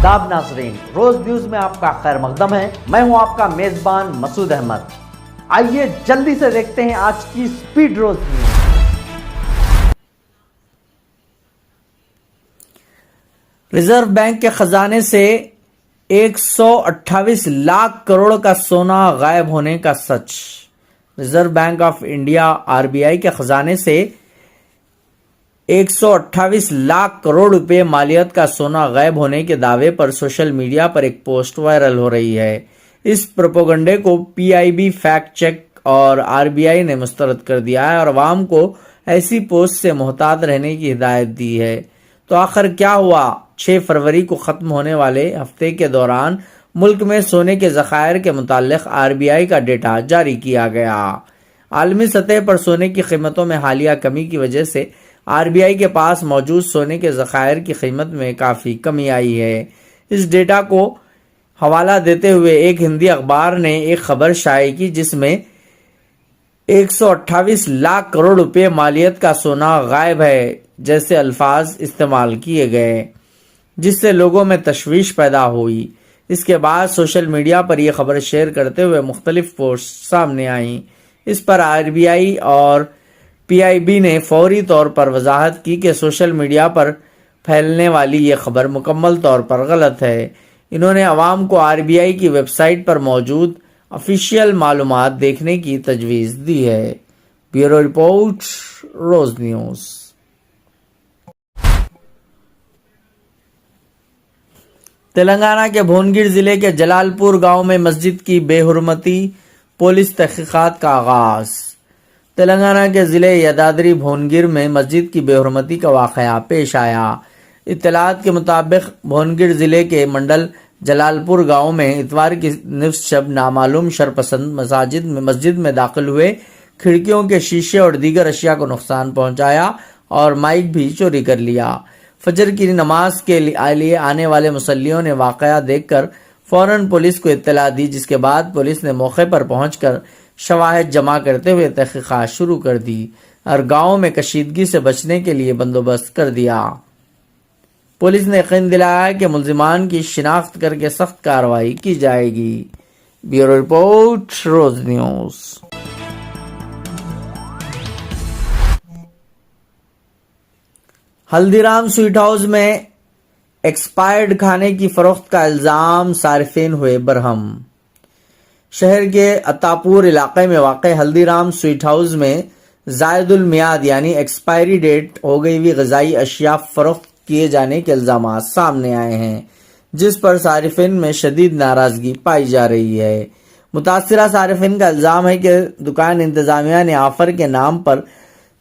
आदाब नाजरीन, रोज न्यूज में आपका खैर मकदम है। मैं हूं आपका मेजबान मसूद अहमद। आइए जल्दी से देखते हैं आज की स्पीड रोज न्यूज। रिजर्व बैंक के खजाने से 128 लाख करोड़ का सोना गायब होने का सच। Reserve bank of India RBI के खजाने से 128 लाख करोड़ रुपए मालियत का सोना गायब होने के दावे पर सोशल मीडिया पर एक पोस्ट वायरल हो रही है। इस प्रोपेगेंडे को पीआईबी फैक्ट चेक और आरबीआई ने मुस्तरद कर दिया है और आवाम को ऐसी पोस्ट से मुहतात रहने की हिदायत दी है। तो आखिर क्या हुआ? 6 फरवरी को खत्म होने वाले हफ्ते के दौरान मुल्क में सोने के ज़खायर के मुताल्लिक आरबीआई का डेटा जारी किया गया। आलमी सतह पर सोने की कीमतों में हालिया कमी की वजह से आरबीआई के पास मौजूद सोने के ज़खायर की कीमत में काफ़ी कमी आई है। इस डेटा को हवाला देते हुए एक हिंदी अखबार ने एक खबर शाये की जिसमें 128 लाख करोड़ रुपए मालियत का सोना गायब है जैसे अल्फाज इस्तेमाल किए गए, जिससे लोगों में तशवीश पैदा हुई। इसके बाद सोशल मीडिया पर यह खबर शेयर करते हुए मुख्तलिफ पोस्ट सामने आईं। इस पर आरबीआई और पीआईबी ने फौरी तौर पर वजाहत की कि सोशल मीडिया पर फैलने वाली ये खबर मुकम्मल तौर पर गलत है। इन्होंने अवाम को आरबीआई की वेबसाइट पर मौजूद ऑफिशियल मालूमात देखने की तजवीज़ दी है। Bureau report, rose news. Telangana के भुवनगिर जिले के जलालपुर गांव में मस्जिद की बेहुरमती, पुलिस तहकीकात का आगाज। तेलंगाना के ज़िले यादाद्री भुवनगिर में मस्जिद की बेहुरमती का वाक़या पेश आया। इत्तलात के मुताबिक भुवनगिर ज़िले के मंडल जलालपुर गांव में इतवार की निफ्स शब नामालूम शरपसंद मस्जिद में दाखिल हुए, खिड़कियों के शीशे और दीगर अशिया को नुकसान पहुंचाया और माइक भी चोरी कर लिया। फजर की नमाज के लिए आने वाले मुसल्लियों ने वाक़या देखकर फौरन पुलिस को इत्तला दी, जिसके बाद पुलिस ने मौके पर पहुंचकर शवाहिद जमा करते हुए तहकीकात शुरू कर दी और गांव में कशीदगी से बचने के लिए बंदोबस्त कर दिया। पुलिस ने यकीन दिलाया कि मुल्जिमान की शिनाख्त करके सख्त कार्रवाई की जाएगी। Bureau report, rose news. Haldiram sweet house में एक्सपायर्ड खाने की फरोख्त का इल्जाम, सारिफीन हुए बरहम। शहर के अतापुर इलाके में वाक़ हल्दीराम स्वीट हाउस में ज़ायदुल मियाद यानी एक्सपायरी डेट हो गई हुई ग़िज़ाई अशिया फरोख्त किए जाने के इल्ज़ाम सामने आए हैं, जिस पर सारिफिन में शदीद नाराज़गी पाई जा रही है। मुतासिरा सारिफिन का इल्ज़ाम है कि दुकान इंतज़ामिया ने ऑफ़र के नाम पर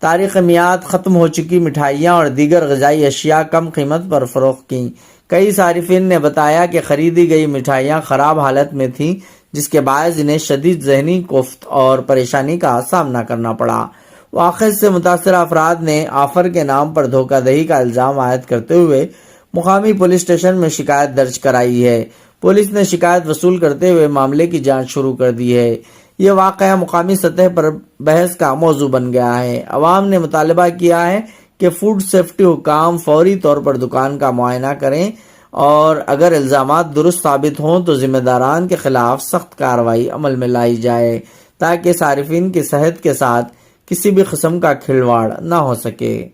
तारीख़ मियाद ख़त्म हो चुकी मिठाइयाँ और दीगर ग़िज़ाई अशिया कम कीमत पर फ़रोख्त की। कई सारिफिन ने बताया कि ख़रीदी गई मिठाइयाँ ख़राब हालत में थीं, जिसके बायस इन्हें शदीद ज़हनी कोफ्त और परेशानी का सामना करना पड़ा। वाक़े से मुतासिर अफराद ने ऑफ़र के नाम पर धोखाधड़ी का इल्ज़ाम आयद करते हुए मुकामी पुलिस स्टेशन में शिकायत दर्ज कराई है। पुलिस ने शिकायत वसूल करते हुए मामले की जांच शुरू कर दी है। ये वाक़या मुकामी सतह पर बहस का मौजू बन गया है। अवाम ने मुतालबा किया है कि फूड सेफ्टी हुकाम फौरी तौर पर दुकान का मुआयना करें और अगर इल्ज़ामात दुरुस्त साबित हों तो जिम्मेदारान के खिलाफ सख्त कार्रवाई अमल में लाई जाए, ताकि सारिफिन की सेहत के साथ किसी भी किस्म का खिलवाड़ न हो सके।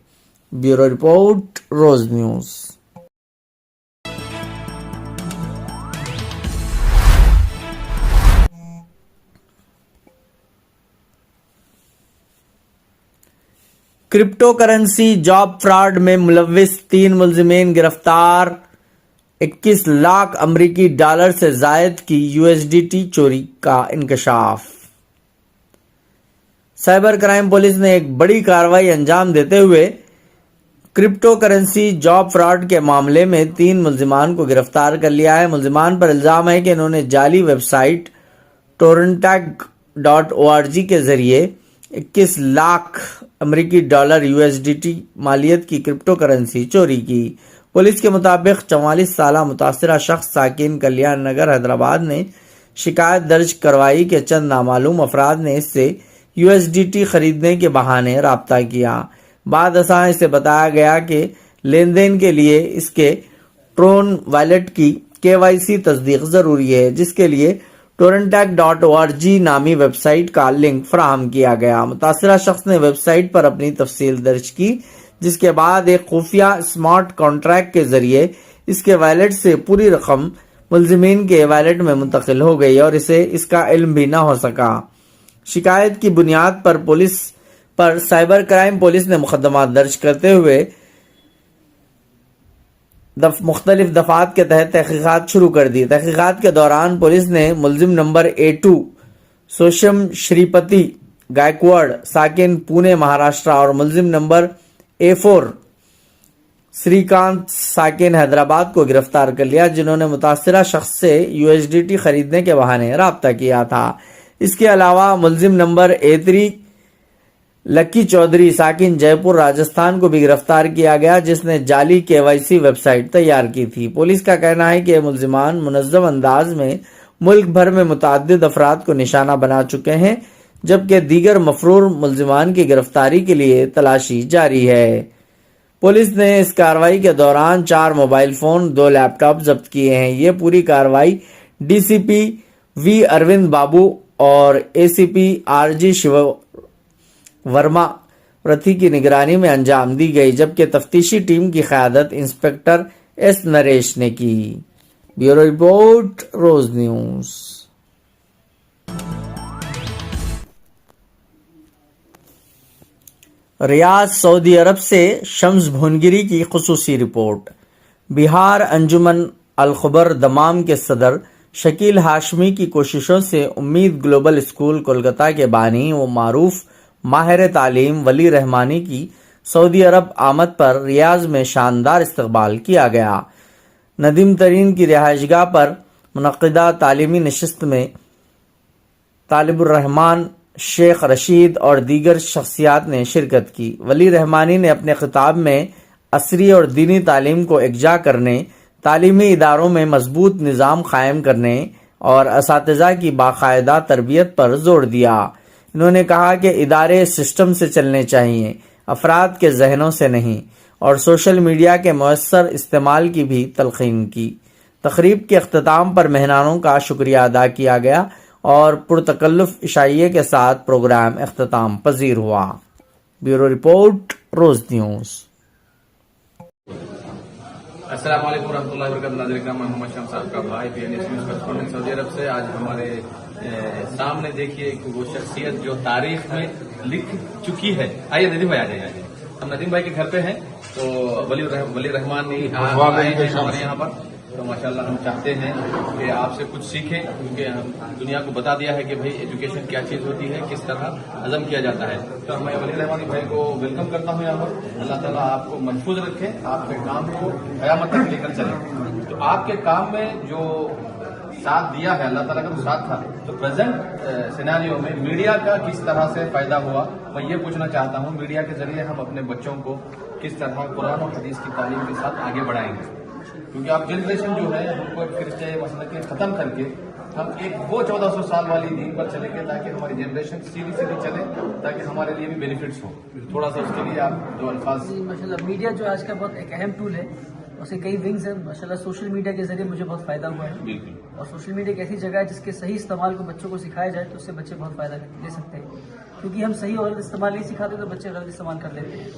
Bureau report, rose news. Crypto currency job fraud में मुलव्विस 3 मुल्जिमीन गिरफ्तार। 21 लाख अमरीकी डॉलर से जायद की यूएसडीटी चोरी का इंकशाफ। साइबर क्राइम पुलिस ने एक बड़ी कार्रवाई अंजाम देते हुए क्रिप्टो करेंसी जॉब फ्रॉड के मामले में 3 मुल्जिमान को गिरफ्तार कर लिया है। मुल्जिमान पर इल्जाम है कि इन्होंने जाली वेबसाइट torrentag.org के जरिए 21 लाख अमरीकी डॉलर यूएसडीटी मालियत की क्रिप्टो करेंसी चोरी की। पुलिस के मुताबिक 44 साला मुतासिरा शख्स साकिन कल्याण नगर हैदराबाद ने शिकायत दर्ज करवाई कि चंद नामालूम अफराद ने इससे यूएसडीटी खरीदने के बहाने राब्ता किया। बाद असां इसे बताया गया कि लेन देन के लिए इसके ٹرون وائلٹ کی KYC تصدیق ضروری ہے، جس کے لیے torrentech.org نامی ویب سائٹ کا لنک فراہم کیا گیا۔ متاثرہ شخص نے ویب سائٹ پر اپنی تفصیل درج کی، جس کے بعد ایک خفیہ اسمارٹ کانٹریکٹ کے ذریعے اس کے وائلٹ سے پوری رقم ملزمین کے وائلٹ میں منتقل ہو گئی اور اسے اس کا علم بھی نہ ہو سکا۔ شکایت کی بنیاد پر پولیس پر سائبر کرائم پولیس نے مقدمات درج کرتے ہوئے مختلف دفعات کے تحت تحقیقات شروع کر دی۔ تحقیقات کے دوران پولیس نے ملزم نمبر A2 سوشم شریپتی گائیکواڑ ساکن پونے مہاراشٹر اور ملزم نمبر A4 سری کانت ساکن حیدرآباد کو گرفتار کر لیا، جنہوں نے متاثرہ شخص سے USDT خریدنے کے بہانے رابطہ کیا تھا۔ اس کے علاوہ ملزم نمبر A3 لکی چودھری ساکن جے پور راجستھان کو بھی گرفتار کیا گیا، جس نے جعلی KYC ویب سائٹ تیار کی تھی۔ پولیس کا کہنا ہے کہ یہ ملزمان منظم انداز میں ملک بھر میں متعدد افراد کو نشانہ بنا چکے ہیں، جبکہ دیگر مفرور ملزمان کی گرفتاری کے لیے تلاشی جاری ہے۔ پولیس نے اس کارروائی کے دوران 4 موبائل فون، 2 لیپ ٹاپ ضبط کیے ہیں۔ یہ پوری کارروائی DCP V اروند بابو اور ACP RG شیو ورما پرتھی کی نگرانی میں انجام دی گئی، جبکہ تفتیشی ٹیم کی قیادت انسپکٹر S نریش نے کی۔ بیورو رپورٹ، روز نیوز۔ ریاض، سعودی عرب سے شمس بھونگیری کی خصوصی رپورٹ۔ بہار انجمن الخبر دمام کے صدر شکیل ہاشمی کی کوششوں سے امید گلوبل اسکول کولکتہ کے بانی و معروف ماہر تعلیم ولی رحمانی کی سعودی عرب آمد پر ریاض میں شاندار استقبال کیا گیا۔ ندیم ترین کی رہائش گاہ پر منعقدہ تعلیمی نشست میں طالب الرحمان، شیخ رشید اور دیگر شخصیات نے شرکت کی۔ ولی رحمانی نے اپنے خطاب میں عصری اور دینی تعلیم کو یکجا کرنے، تعلیمی اداروں میں مضبوط نظام قائم کرنے اور اساتذہ کی باقاعدہ تربیت پر زور دیا۔ انہوں نے کہا کہ ادارے سسٹم سے چلنے چاہیے، افراد کے ذہنوں سے نہیں، اور سوشل میڈیا کے مؤثر استعمال کی بھی تلقین کی۔ تقریب کے اختتام پر مہمانوں کا شکریہ ادا کیا گیا اور پرتکلف عشائیے کے ساتھ پروگرام اختتام پذیر ہوا۔ بیورو رپورٹ، روز نیوز۔ السلام علیکم ورحمۃ اللہ وبرکاتہ۔ ناظرین کرام، میں محمد شمس صاحب کا بھائی PNS نیوز کورسپونڈنٹ سعودی عرب سے۔ آج ہمارے سامنے دیکھیے وہ شخصیت جو تاریخ میں لکھ چکی ہے۔ آئیے ندیم بھائی، آ جائیے۔ ہم ندیم بھائی کے گھر پہ ہیں، تو ولی رحمان آئے ہیں ہمارے یہاں پر، تو ماشاءاللہ ہم چاہتے ہیں کہ آپ سے کچھ سیکھیں، کیونکہ ہم دنیا کو بتا دیا ہے کہ بھائی ایجوکیشن کیا چیز ہوتی ہے، کس طرح ہضم کیا جاتا ہے۔ تو میں ولی رحمان بھائی کو ویلکم کرتا ہوں یہاں پر۔ اللہ تعالیٰ آپ کو محفوظ رکھے، آپ کے کام کو قیامت تک لے کر چلے۔ تو آپ کے کام میں جو ساتھ دیا ہے اللہ تعالیٰ کا جو ساتھ تھا، تو پریزنٹ سیناریو میں میڈیا کا کس طرح سے فائدہ ہوا، میں یہ پوچھنا چاہتا ہوں۔ میڈیا کے ذریعے ہم اپنے بچوں کو کس طرح قرآن و حدیث کی تعلیم کے ساتھ آگے بڑھائیں گے، کیونکہ آپ جنریشن جو ہے ہم کو پھر سے مسئلہ کے ختم کر کے ہم ایک وہ 1400 سال والی دین پر چلیں گے، تاکہ ہماری جنریشن سیدھی چلے، تاکہ ہمارے لیے بھی بینیفٹس ہوں۔ تھوڑا سا اس کے لیے آپ دو الفاظ۔ ماشاءاللہ میڈیا جو آج کا بہت ایک اہم ٹول ہے، اسے کئی ونگز ہیں۔ ماشاءاللہ سوشل میڈیا کے ذریعے مجھے بہت فائدہ ہوا ہے، بالکل۔ اور سوشل میڈیا ایک ایسی جگہ ہے جس کے صحیح استعمال کو بچوں کو سکھایا جائے تو اس سے بچے بہت فائدہ لے سکتے ہیں، کیونکہ ہم صحیح اور غلط استعمال نہیں سکھاتے تو بچے غلط استعمال کر لیتے ہیں۔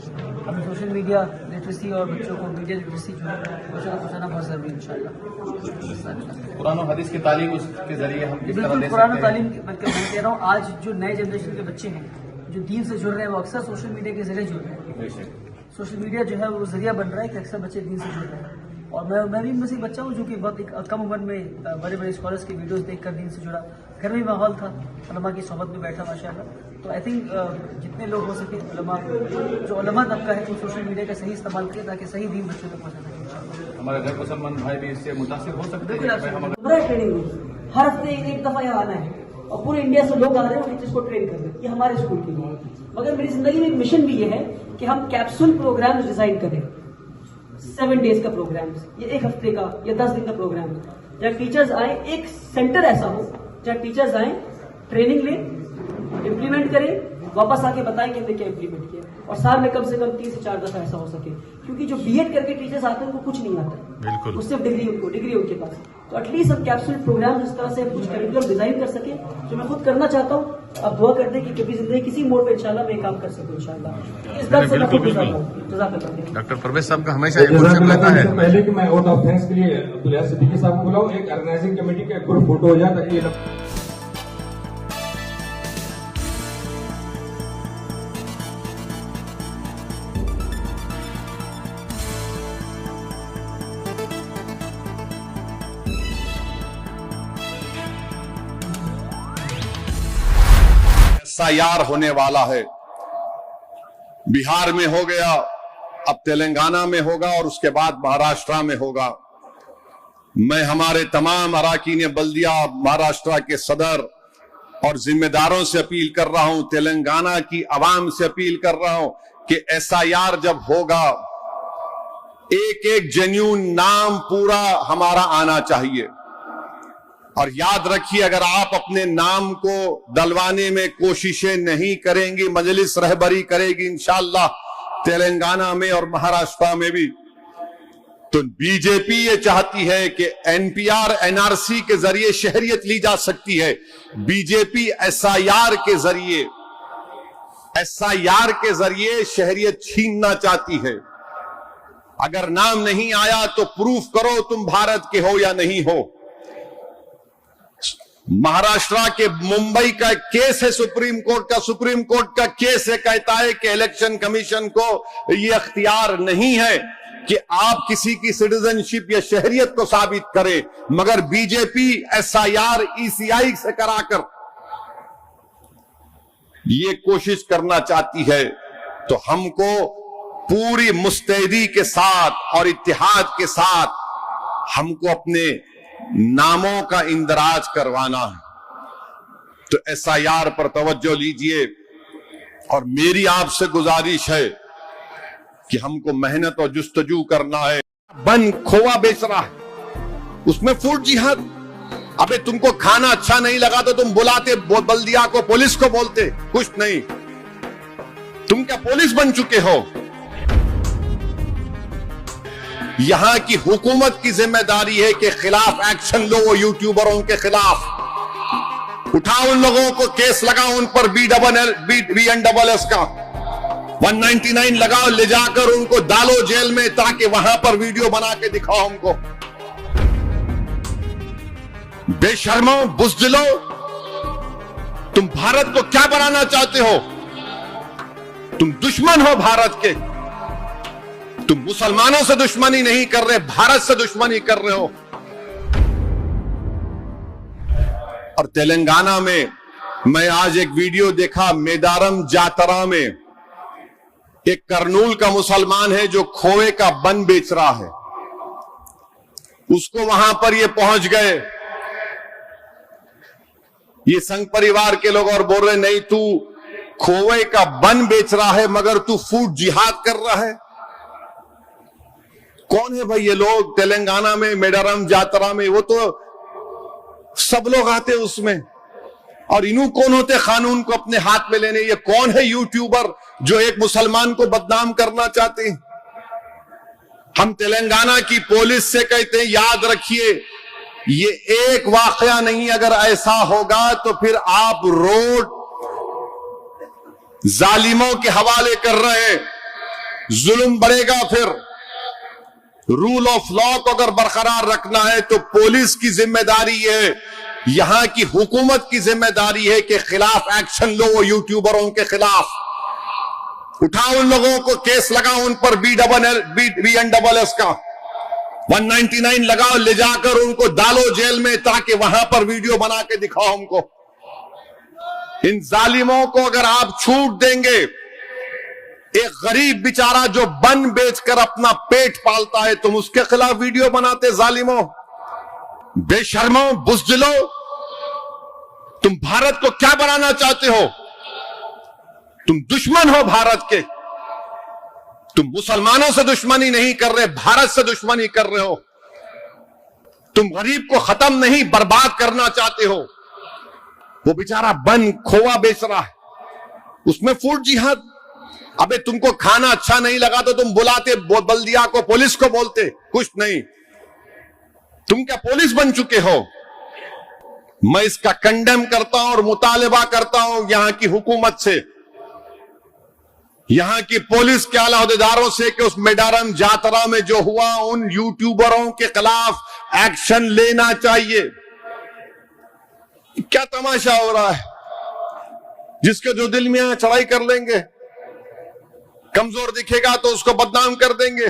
ہمیں سوشل میڈیا لٹریسی اور بچوں کو میڈیا لٹریسی جو ہے بچوں کو پہنچانا بہت ضروری ہے انشاءاللہ۔ قرآن و حدیث کی تعلیم اس کے ذریعے ہم کس طرح بالکل دے قرآن و سکتے ہیں؟ تعلیم بلکہ میں کہہ رہا ہوں، آج جو نئے جنریشن کے بچے ہیں جو دین سے جڑ رہے ہیں، وہ اکثر سوشل میڈیا کے ذریعے جڑ رہے ہیں۔ بے شک۔ سوشل میڈیا جو ہے وہ ذریعہ بن رہا ہے کہ اکثر بچے دین سے جڑ رہے ہیں، اور میں بھی ان میں سے ایک بچہ ہوں جو کہ بہت ایک کم عمر میں بڑے بڑے اسکالرس کی ویڈیوز دیکھ کر دین سے جڑا۔ گھر میں ماحول تھا، علماء کی صحبت میں بیٹھا ماشاءاللہ۔ تو آئی تھنک جتنے لوگ ہو سکے علماء طبقہ ہے، تو سوشل میڈیا کا صحیح استعمال کرے تاکہ صحیح دین بچوں تک پہنچا سکے۔ ہمارے غیر مسلمان بھائی بھی اس سے متاثر ہو سکتے ہیں۔ ٹریننگ میں ہر ہفتے ایک دفعہ یہاں آنا ہے، اور پورے انڈیا سے لوگ آ رہے ہیں ٹیچرس کو ٹرین کر رہے ہیں، یہ ہمارے اسکول کے لیے۔ مگر میری زندگی میں ایک مشن بھی یہ ہے کہ ہم کیپسول پروگرام ڈیزائن کریں، 7 ڈیز کا پروگرام، یا 1 ہفتے کا یا 10 دن کا پروگرام، جہاں ٹیچرز آئیں، ایک سینٹر ایسا ہو جہاں ٹیچرز آئیں، ٹریننگ لیں، امپلیمنٹ کریں، वापस आके बताएं कि हमने क्या इम्प्लीमेंट किया, और साल में कम से कम 3 से 4 दफा ऐसा हो सके, क्योंकि जो बीएड करके टीचर्स आते हैं उनको कुछ नहीं आता है, बिल्कुल। वो सिर्फ डिग्री उनके पास। तो एटलीस्ट हम कैप्सूल प्रोग्राम इस तरह से कुछ करिकुलम डिजाइन कर सके, जो मैं खुद करना चाहता हूँ। आप दुआ कर दें कि कभी जिंदगी किसी मोड़ पे इंशाल्लाह मैं काम कर सकूं इंशाल्लाह। इस बात से मैं खुद गुजार हूं। जज़ाकल्लाह। डॉक्टर परवेज साहब का हमेशा ये कोशिश रहता है। पहले कि मैं वोट ऑफ थैंक्स के लिए अब्दुल सिद्दीकी साहब को बुलाऊं, एक ऑर्गेनाइजिंग कमेटी का एक ग्रुप फोटो हो जाए ताकि ये SIR होने वाला है। बिहार में हो गया, अब तेलंगाना में होगा और उसके बाद महाराष्ट्र में होगा। मैं हमारे तमाम अराकीन बल्दिया, महाराष्ट्र के सदर और जिम्मेदारों से अपील कर रहा हूं, तेलंगाना की आवाम से अपील कर रहा हूं कि SIR जब होगा, एक एक जेन्युइन नाम पूरा हमारा आना चाहिए। और याद रखिए, अगर आप अपने नाम को डलवाने में कोशिशें नहीं करेंगी, मजलिस रहबरी करेगी इंशाअल्लाह तेलंगाना में और महाराष्ट्र में भी, तो बीजेपी ये चाहती है कि NPR NRC के जरिए शहरियत ली जा सकती है। बीजेपी SIR के जरिए शहरियत छीनना चाहती है। अगर नाम नहीं आया तो प्रूफ करो तुम भारत के हो या नहीं हो। महाराष्ट्र के मुंबई का केस है सुप्रीम कोर्ट का केस है, कहता है कि इलेक्शन कमीशन को यह अख्तियार नहीं है कि आप किसी की सिटीजनशिप या शहरियत को साबित करें, मगर बीजेपी SIR ECI से कराकर ये कोशिश करना चाहती है। तो हमको पूरी मुस्तैदी के साथ और इत्तेहाद के साथ हमको अपने नामों का इंदराज करवाना है। तो SIR पर तवज्जो लीजिए, और मेरी आपसे गुजारिश है कि हमको मेहनत और जुस्तजू करना है। बन खोवा बेच रहा है, उसमें फूड जिहाद। अबे तुमको खाना अच्छा नहीं लगा तो तुम बुलाते बल्दिया को, पुलिस को बोलते, कुछ नहीं। तुम क्या पुलिस बन चुके हो? यहां की हुकूमत की जिम्मेदारी है कि खिलाफ एक्शन लो, वो यूट्यूबरों के खिलाफ उठाओ, उन लोगों को केस लगाओ, उन पर BNSS का 199 लगाओ, ले जाकर उनको डालो जेल में, ताकि वहां पर वीडियो बना के दिखाओ हमको। बेशर्मो, बुज़दिलो, तुम भारत को क्या बनाना चाहते हो? तुम दुश्मन हो भारत के। तुम मुसलमानों से दुश्मनी नहीं कर रहे, भारत से दुश्मनी कर रहे हो। और तेलंगाना में मैं आज एक वीडियो देखा, मेदारम जातरा में एक करनूल का मुसलमान है जो खोए का बन बेच रहा है। उसको वहां पर ये पहुंच गए, ये संघ परिवार के लोग, और बोल रहे नहीं तू खोए का बन बेच रहा है मगर तू फूड जिहाद कर रहा है। कौन है भाई ये लोग? तेलंगाना में मेडारम जातरा में वो तो सब लोग आते उसमें, और इन्हों कौन होते कानून को अपने हाथ में लेने? ये कौन है यूट्यूबर जो एक मुसलमान को बदनाम करना चाहते हैं? हम तेलंगाना की पुलिस से कहते हैं, याद रखिए ये एक वाकया नहीं, अगर ऐसा होगा तो फिर आप रोड जालिमों के हवाले कर रहे हैं, जुल्म बढ़ेगा। फिर रूल ऑफ लॉ को अगर बरकरार रखना है तो पुलिस की जिम्मेदारी है, यहां की हुकूमत की जिम्मेदारी है कि खिलाफ एक्शन लो, वो यूट्यूबरों के खिलाफ उठाओ, उन लोगों को केस लगाओ, उन पर BNSS का 199 लगाओ, ले जाकर उनको डालो जेल में, ताकि वहां पर वीडियो बना के दिखाओ हमको। इन जालिमों को अगर आप छूट देंगे, एक गरीब बेचारा जो बन बेचकर अपना पेट पालता है, तुम उसके खिलाफ वीडियो बनाते जालिमों, बेशर्मो, बुज़दिलो, तुम भारत को क्या बनाना चाहते हो? तुम दुश्मन हो भारत के। तुम मुसलमानों से दुश्मनी नहीं कर रहे, भारत से दुश्मनी कर रहे हो। तुम गरीब को खत्म नहीं, बर्बाद करना चाहते हो। वो बेचारा बन खोवा बेच रहा है, اس میں فوڈ جہاد. ابے تم کو کھانا اچھا نہیں لگا تو تم بلاتے بلدیہ کو, پولیس کو بولتے, کچھ نہیں. تم کیا پولیس بن چکے ہو؟ میں اس کا کنڈیم کرتا ہوں اور مطالبہ کرتا ہوں یہاں کی حکومت سے, یہاں کی پولیس کے اعلی عہدیداروں سے کہ اس میڈارم جاترا میں جو ہوا ان یوٹیوبروں کے خلاف ایکشن لینا چاہیے. کیا تماشا ہو رہا ہے؟ جس کے جو دل میں چڑھائی کر لیں گے, کمزور دکھے گا تو اس کو بدنام کر دیں گے.